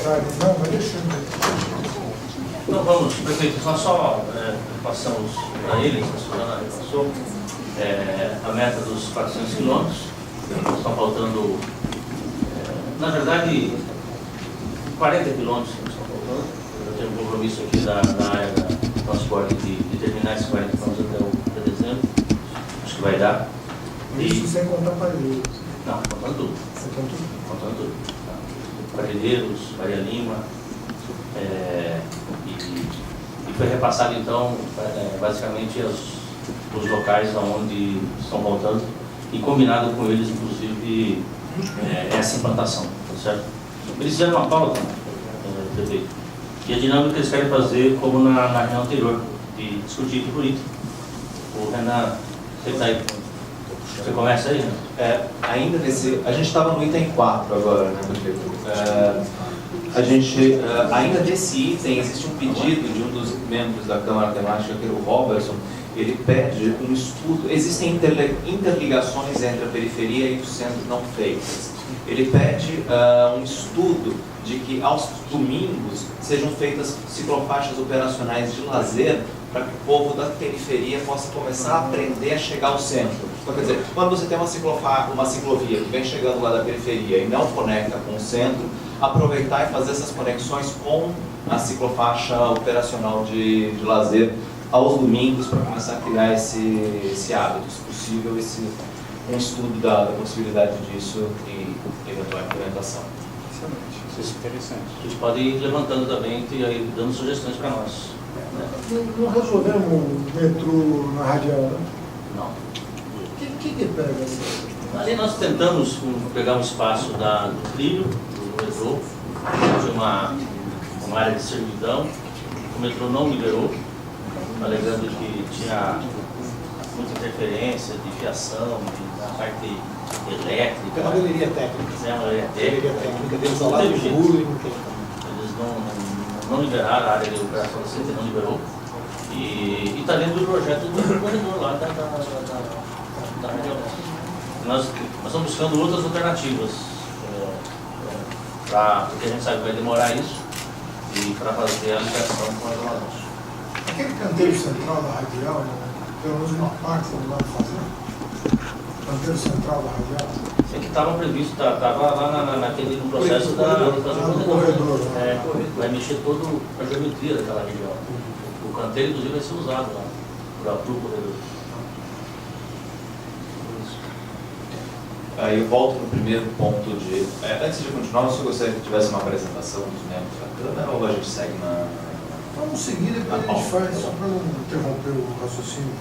vazarem, não, mas deixa eu... Então vamos, prefeito, nós só passamos para eles, a senhora repassou, a meta dos 400 quilômetros. Estão faltando, na verdade, 40 quilômetros que estão faltando. Eu tenho um compromisso aqui da área do transporte de terminar esses 40 quilômetros até dezembro. Acho que vai dar. Isso sem contar parelheiros. Não, contando tudo. Contando tudo. Parelheiros, Faria Lima. E foi repassado então basicamente os locais onde estão voltando e combinado com eles inclusive essa implantação, tá certo? Eles fizeram uma pauta, prefeito, e a dinâmica que eles querem fazer como na reunião anterior, de discutir aqui por item. O Renan, você está aí, você começa aí, né? Ainda nesse, a gente estava no item 4 agora, né, prefeito? A gente, ainda nesse item, existe um pedido de um dos membros da Câmara Temática, que é o Robertson. Ele pede um estudo, existem interligações entre a periferia e o centro não feitas. Ele pede um estudo de que aos domingos sejam feitas ciclofaixas operacionais de lazer para que o povo da periferia possa começar a aprender a chegar ao centro. Então, quer dizer, quando você tem uma ciclovia que vem chegando lá da periferia e não conecta com o centro, aproveitar e fazer essas conexões com a ciclofaixa operacional de lazer aos domingos para começar a criar esse hábito, se possível, um estudo da possibilidade disso e eventual implementação. Excelente. Isso é interessante. A gente pode ir levantando também e aí dando sugestões para nós. Não resolvemos o metrô na radial, né? Não. O que pega essa? Ali nós tentamos pegar um espaço do trilho, do metrô, de uma área de servidão. O metrô não liberou, alegando que tinha muita interferência de fiação, da parte elétrica. É uma galeria técnica. É uma galeria Galeria técnica. técnica deles ao lado do muro e não tem. Eles não liberaram a área de operação do centro, não liberou. E está dentro do projeto do corredor lá da região. Nós estamos buscando outras alternativas, porque a gente sabe que vai demorar isso, e para fazer a ligação com as Amazonas. Aquele canteiro central da radial, pelo menos uma parte não vai fazer? Canteiro central da radial? É que estava previsto, estava lá no processo do corredor. Vai mexer todo a geometria daquela região. O canteiro, inclusive, vai ser usado lá para o corredor. Aí eu volto no primeiro ponto de... antes de continuar, eu gostaria que tivesse uma apresentação dos membros da Câmara ou a gente segue na... Vamos seguir, depois a gente faz, só para não interromper o raciocínio.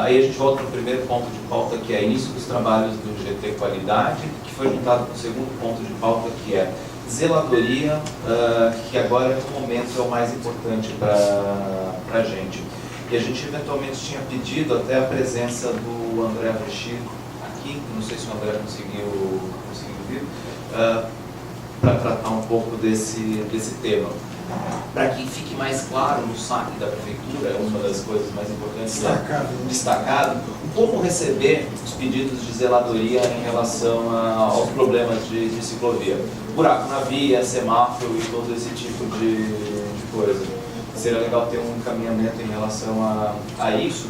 Aí a gente volta no primeiro ponto de pauta, que é início dos trabalhos do GT Qualidade, que foi juntado com o segundo ponto de pauta, que é zeladoria, que agora no momento é o mais importante para a gente. E a gente eventualmente tinha pedido até a presença do André Rechico aqui, não sei se o André conseguiu vir, para tratar um pouco desse tema. Para que fique mais claro no saque da prefeitura, é uma das coisas mais importantes, destacado, como receber os pedidos de zeladoria em relação aos problemas de ciclovia. Buraco na via, semáforo e todo esse tipo de coisa. Seria legal ter um encaminhamento em relação a isso.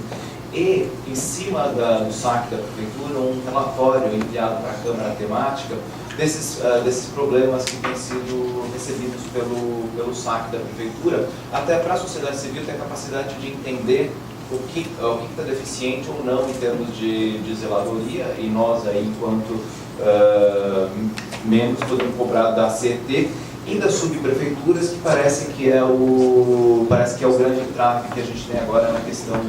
E, em cima do saque da prefeitura, um relatório enviado para a Câmara Temática desses problemas que têm sido recebidos pelo saque da prefeitura, até para a sociedade civil ter a capacidade de entender o que está deficiente ou não em termos de zeladoria, e nós aí, enquanto membros, podemos cobrar da CET e das subprefeituras, que parece que é o grande entrave que a gente tem agora na questão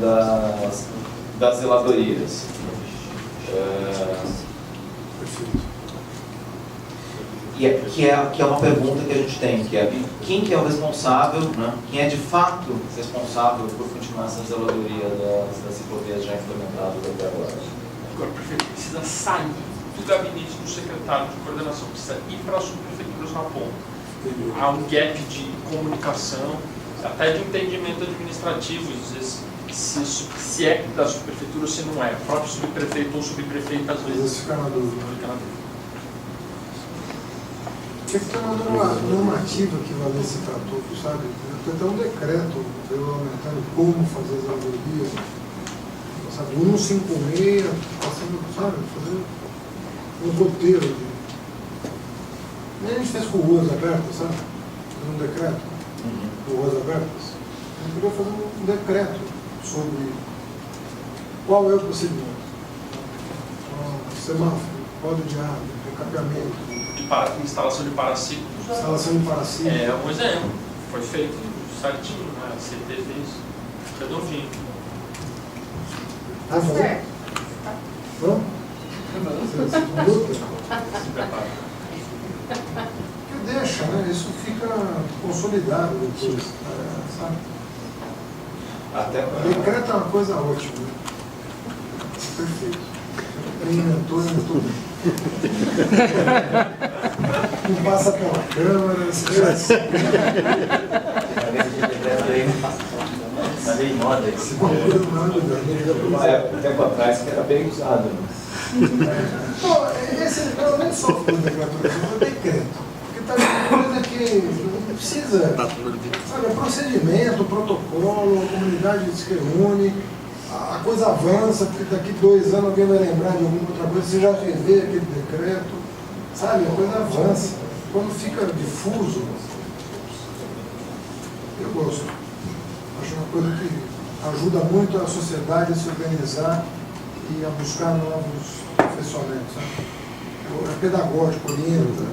das zeladorias. Que é uma pergunta que a gente tem, que é quem que é o responsável, né? Quem é de fato responsável por continuar essa zeladoria das ciclovias já implementadas até agora? Agora, o prefeito precisa sair do gabinete do secretário de coordenação, precisa ir para as subprefeituras na ponta. Há um gap de comunicação, até de entendimento administrativo, às vezes, se é da subprefeitura ou se não é. O próprio subprefeito ou subprefeita, às vezes, fica na dúvida. Tinha que ter uma normativa que valesse para todos, sabe? Tem até um decreto regulamentando como fazer as audorias, sabe? 156, passando, sabe? Fazer um roteiro de... Nem a gente fez com ruas abertas, sabe? Fazer um decreto com ruas abertas. A gente podia fazer um decreto sobre qual é o procedimento. Semáforo, código de área, recapeamento, Instalação de paraciclo. instalação de paraciclo. É um exemplo. Foi feito certinho, né? A CT fez redondinho. Ah, vamos? Certo. Vamos? Luta. Se prepara. Porque deixa, né? Isso fica consolidado depois, sabe? Até Decreto é uma coisa ótima, né? Perfeito. Quem inventou bem. Não passa pela câmera, esquece. Tá bem em moda isso. tempo atrás que era bem usado. Né? Esse eu nem só fui decreto, é decreto. Porque tá uma coisa que não precisa. Sabe, é procedimento, protocolo, a comunidade se reúne, a coisa avança, porque daqui 2 anos alguém vai lembrar de alguma outra coisa, você já revê aquele decreto, sabe, a coisa avança. Quando fica difuso, eu gosto. Acho uma coisa que ajuda muito a sociedade a se organizar e a buscar novos profissionais, sabe? É pedagógico, orienta.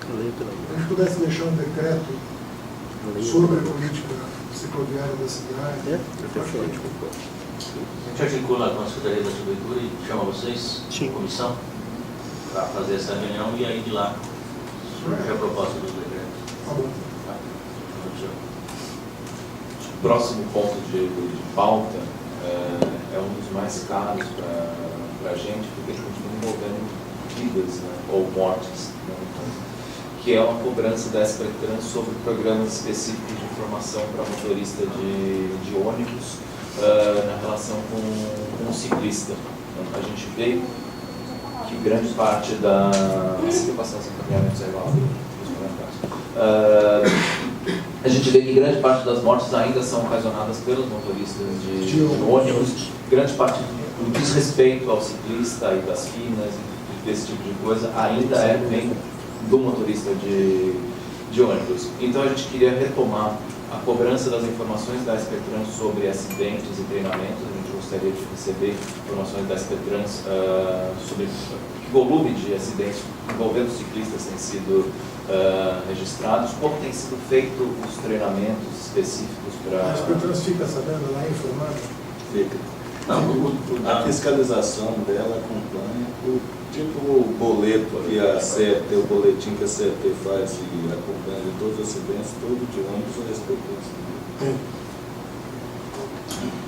Se a gente pudesse deixar um decreto sobre a política cicloviária da cidade, A gente articula com a Secretaria da Prefeitura e chama vocês, comissão, para fazer essa reunião e aí de lá surge a proposta do decreto. tá bom. Tá? O próximo ponto de pauta é um dos mais caros para a gente, porque ele continua envolvendo vidas, né, ou mortes, né, que é uma cobrança da SPTrans sobre programas específicos de formação para motorista de ônibus na relação com o ciclista. Então, a gente vê que grande parte da... a gente vê que grande parte das mortes ainda são ocasionadas pelos motoristas de ônibus, grande parte do desrespeito ao ciclista e das finas, desse tipo de coisa, ainda vem do motorista de ônibus. Então a gente queria retomar a cobrança das informações da SPTrans sobre acidentes e treinamentos. A gente gostaria de receber informações da SPTrans sobre que volume de acidentes envolvendo ciclistas têm sido registrados, como têm sido feitos os treinamentos específicos para... A SPTrans fica sabendo lá, informada? Fica. Não, A fiscalização dela acompanha tipo o boleto que a CET, o boletim que a CET faz e acompanha de todos os acidentes, todo de ônibus a respeito.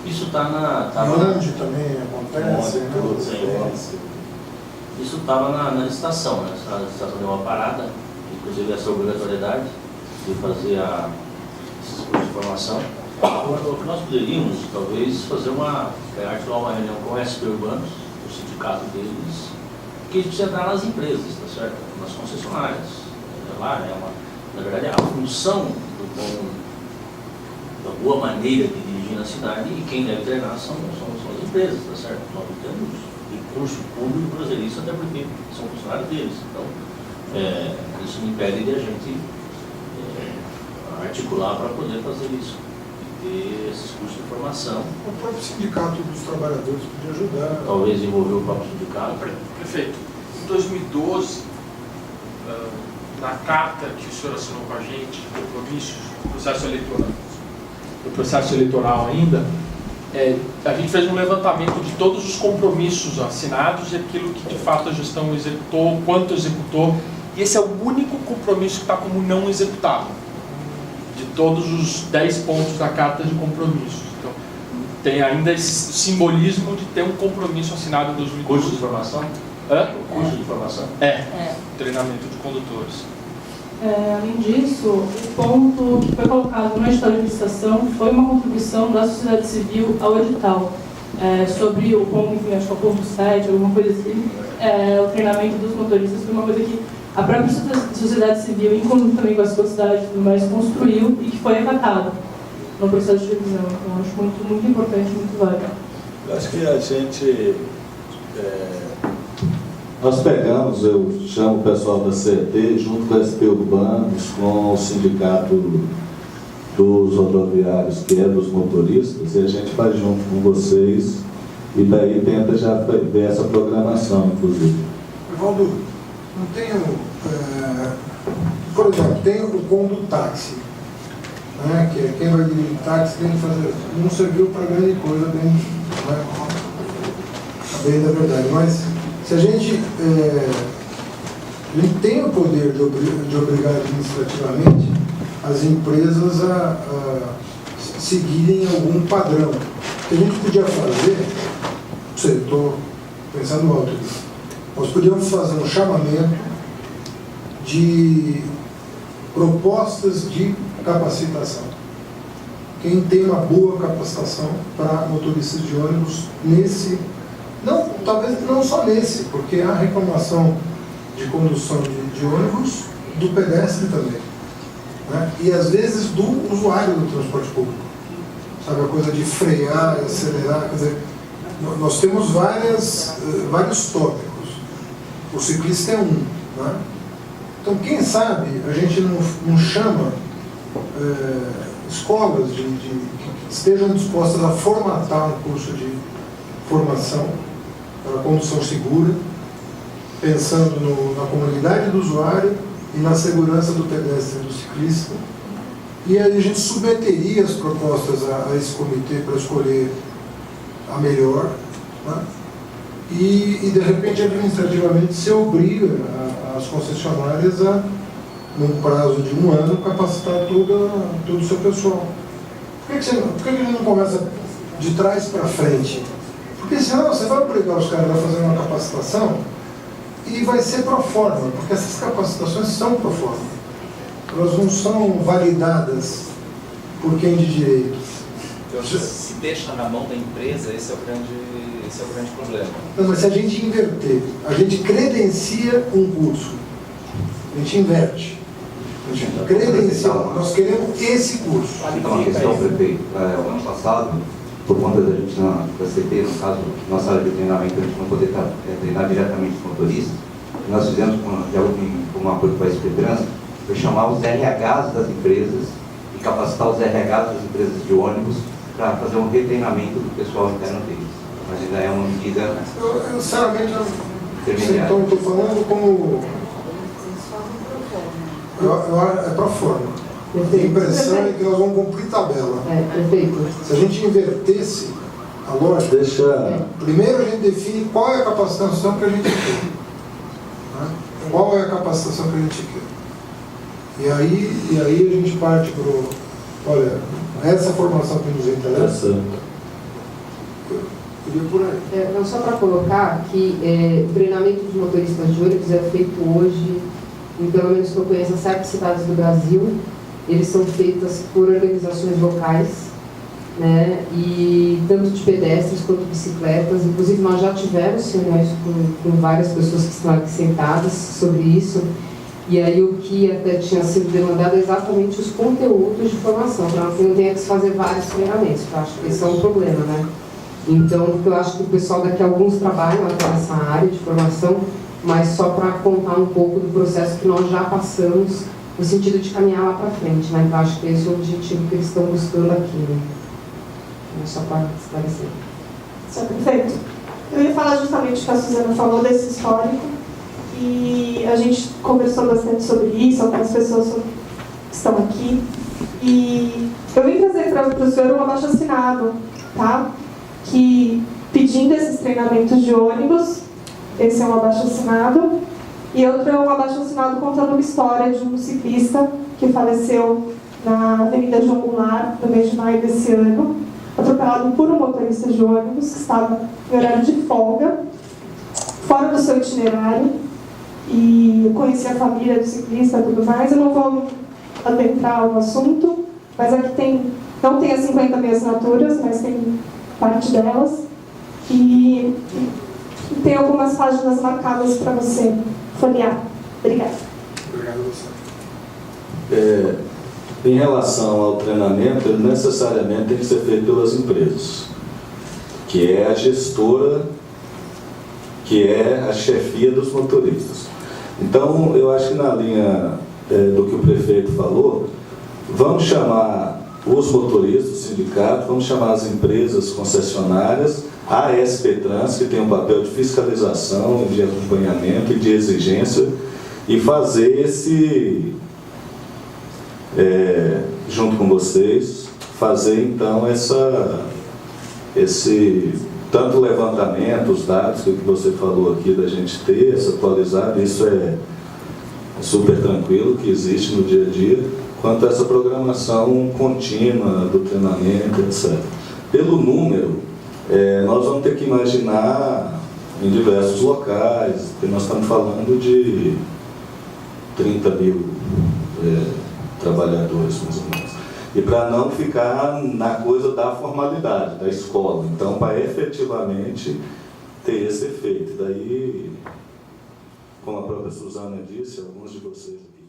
isso está na... Onde também acontece, né? Isso estava na licitação, né? A licitação deu uma parada, inclusive essa obrigatoriedade de fazer esses cursos de formação. O que nós poderíamos, talvez, fazer articular uma reunião com o SP Urbanos, o sindicato deles, que a gente precisa entrar nas empresas, tá certo? Nas concessionárias. Lá, na verdade, a função da boa maneira de dirigir na cidade, e quem deve treinar são as empresas, tá certo? Nós não temos recurso público para fazer isso, até porque são funcionários deles. Então, isso não impede de a gente articular para poder fazer isso. Ter esses cursos de formação. O próprio sindicato dos trabalhadores podia ajudar. Talvez envolver o próprio sindicato. Prefeito, em 2012, na carta que o senhor assinou com a gente, compromissos do processo eleitoral ainda, a gente fez um levantamento de todos os compromissos assinados e aquilo que de fato a gestão executou, quanto executou, e esse é o único compromisso que está como não executado, de todos os 10 pontos da carta de compromissos. Então, tem ainda esse simbolismo de ter um compromisso assinado em 2012. Curso de formação? O curso de formação? Treinamento de condutores. Além disso, o ponto que foi colocado no edital de licitação foi uma contribuição da sociedade civil ao edital, sobre o ponto, enfim, acho que é o ponto 7, alguma coisa assim, o treinamento dos motoristas foi uma coisa que a própria sociedade civil, em conjunto também com a sociedade e tudo mais, construiu e que foi acatado no processo de revisão. Então, acho muito, muito importante, muito válido. Eu acho que a gente... nós pegamos, eu chamo o pessoal da CET, junto com a SP Urbanos, com o sindicato dos rodoviários, que é dos motoristas, e a gente faz junto com vocês, e daí tenta já ver essa programação, inclusive. Evaldo, não tenho... por exemplo, tem o ponto do táxi, né, que é quem vai dirigir táxi tem que fazer... Não serviu para grande coisa, bem da verdade, mas se a gente tem o poder de obrigar administrativamente as empresas a seguirem algum padrão. O que a gente podia fazer, não sei, estou pensando alto aqui, nós podíamos fazer um chamamento de propostas de capacitação. Quem tem uma boa capacitação para motoristas de ônibus nesse... Não, talvez não só nesse, porque há reclamação de condução de ônibus do pedestre também, né? E às vezes do usuário do transporte público. Sabe, a coisa de frear, acelerar, quer dizer, nós temos vários tópicos. O ciclista é um, né? Então, quem sabe a gente não chama escolas que estejam dispostas a formatar um curso de formação para condução segura, pensando na comunidade do usuário e na segurança do pedestre e do ciclista. E aí a gente submeteria as propostas a esse comitê para escolher a melhor, né? E de repente, administrativamente, se obriga as concessionárias a, num prazo de 1 ano, capacitar todo o seu pessoal. Por que a gente não começa de trás para frente? Porque senão você vai obrigar os caras a fazer uma capacitação e vai ser pro forma, porque essas capacitações são pro forma. Elas não são validadas por quem de direito. Então, se deixa na mão da empresa, esse é o grande problema. Não, mas se a gente inverter, a gente credencia um curso, a gente inverte. A gente credencia, nós queremos esse curso. Então, a questão, prefeito, o ano passado, por conta da gente da CT, no caso, nossa área de treinamento, a gente não poder treinar diretamente os motoristas, nós fizemos com um apoio com a Esperança, foi chamar os RHs das empresas e capacitar os RHs das empresas de ônibus para fazer um retreinamento do pessoal interno deles. Mas ainda é uma medida... Eu sinceramente, então estou falando como... é pro forma. A impressão é que nós vamos cumprir tabela. Perfeito. Se a gente invertesse a lógica, primeiro a gente define qual é a capacitação que a gente quer. Né? Qual é a capacitação que a gente quer. E aí a gente parte para o... Olha, essa formação que nos interessa. Iria por aí. Não, só para colocar que o treinamento de motoristas de ônibus é feito hoje, em pelo menos que eu conheço, em certas cidades do Brasil. Eles são feitas por organizações locais, né, e tanto de pedestres quanto de bicicletas. Inclusive, nós já tivemos reuniões com várias pessoas que estão aqui sentadas sobre isso. E aí o que até tinha sido demandado é exatamente os conteúdos de formação, para que não tenha que se fazer vários treinamentos, que eu acho que esse é um problema, né? Então, eu acho que o pessoal daqui a alguns trabalham até nessa área de formação, mas só para contar um pouco do processo que nós já passamos, no sentido de caminhar lá para frente, né? Então, acho que esse é o objetivo que eles estão buscando aqui, né? Só para esclarecer. Só perfeito. Eu ia falar justamente o que a Suzana falou desse histórico, e a gente conversou bastante sobre isso, algumas pessoas que estão aqui, e eu vim trazer para o senhor um abaixo-assinado, tá? Que pedindo esses treinamentos de ônibus, esse é um abaixo-assinado, e outro é um abaixo-assinado contando uma história de um ciclista que faleceu na Avenida João Goulart, no mês de maio desse ano, atropelado por um motorista de ônibus que estava em horário de folga, fora do seu itinerário, e eu conheci a família do ciclista e tudo mais. Eu não vou adentrar no assunto, mas aqui não tem as 50 mil assinaturas, mas tem parte delas, e tem algumas páginas marcadas para você folhear. Obrigada. Obrigado a você. Em relação ao treinamento, ele necessariamente tem que ser feito pelas empresas, que é a gestora, que é a chefia dos motoristas. Então, eu acho que na linha do que o prefeito falou, vamos chamar os motoristas, o sindicato, vamos chamar as empresas concessionárias, a SP Trans, que tem um papel de fiscalização, de acompanhamento e de exigência, e fazer junto com vocês, fazer então tanto levantamento, os dados que você falou aqui da gente ter, essa atualizada, isso é super tranquilo, que existe no dia a dia, quanto a essa programação contínua do treinamento, etc. Pelo número, nós vamos ter que imaginar em diversos locais, porque nós estamos falando de 30 mil trabalhadores, mais ou menos. E para não ficar na coisa da formalidade, da escola. Então, para efetivamente ter esse efeito. Daí, como a própria Suzana disse, alguns de vocês aqui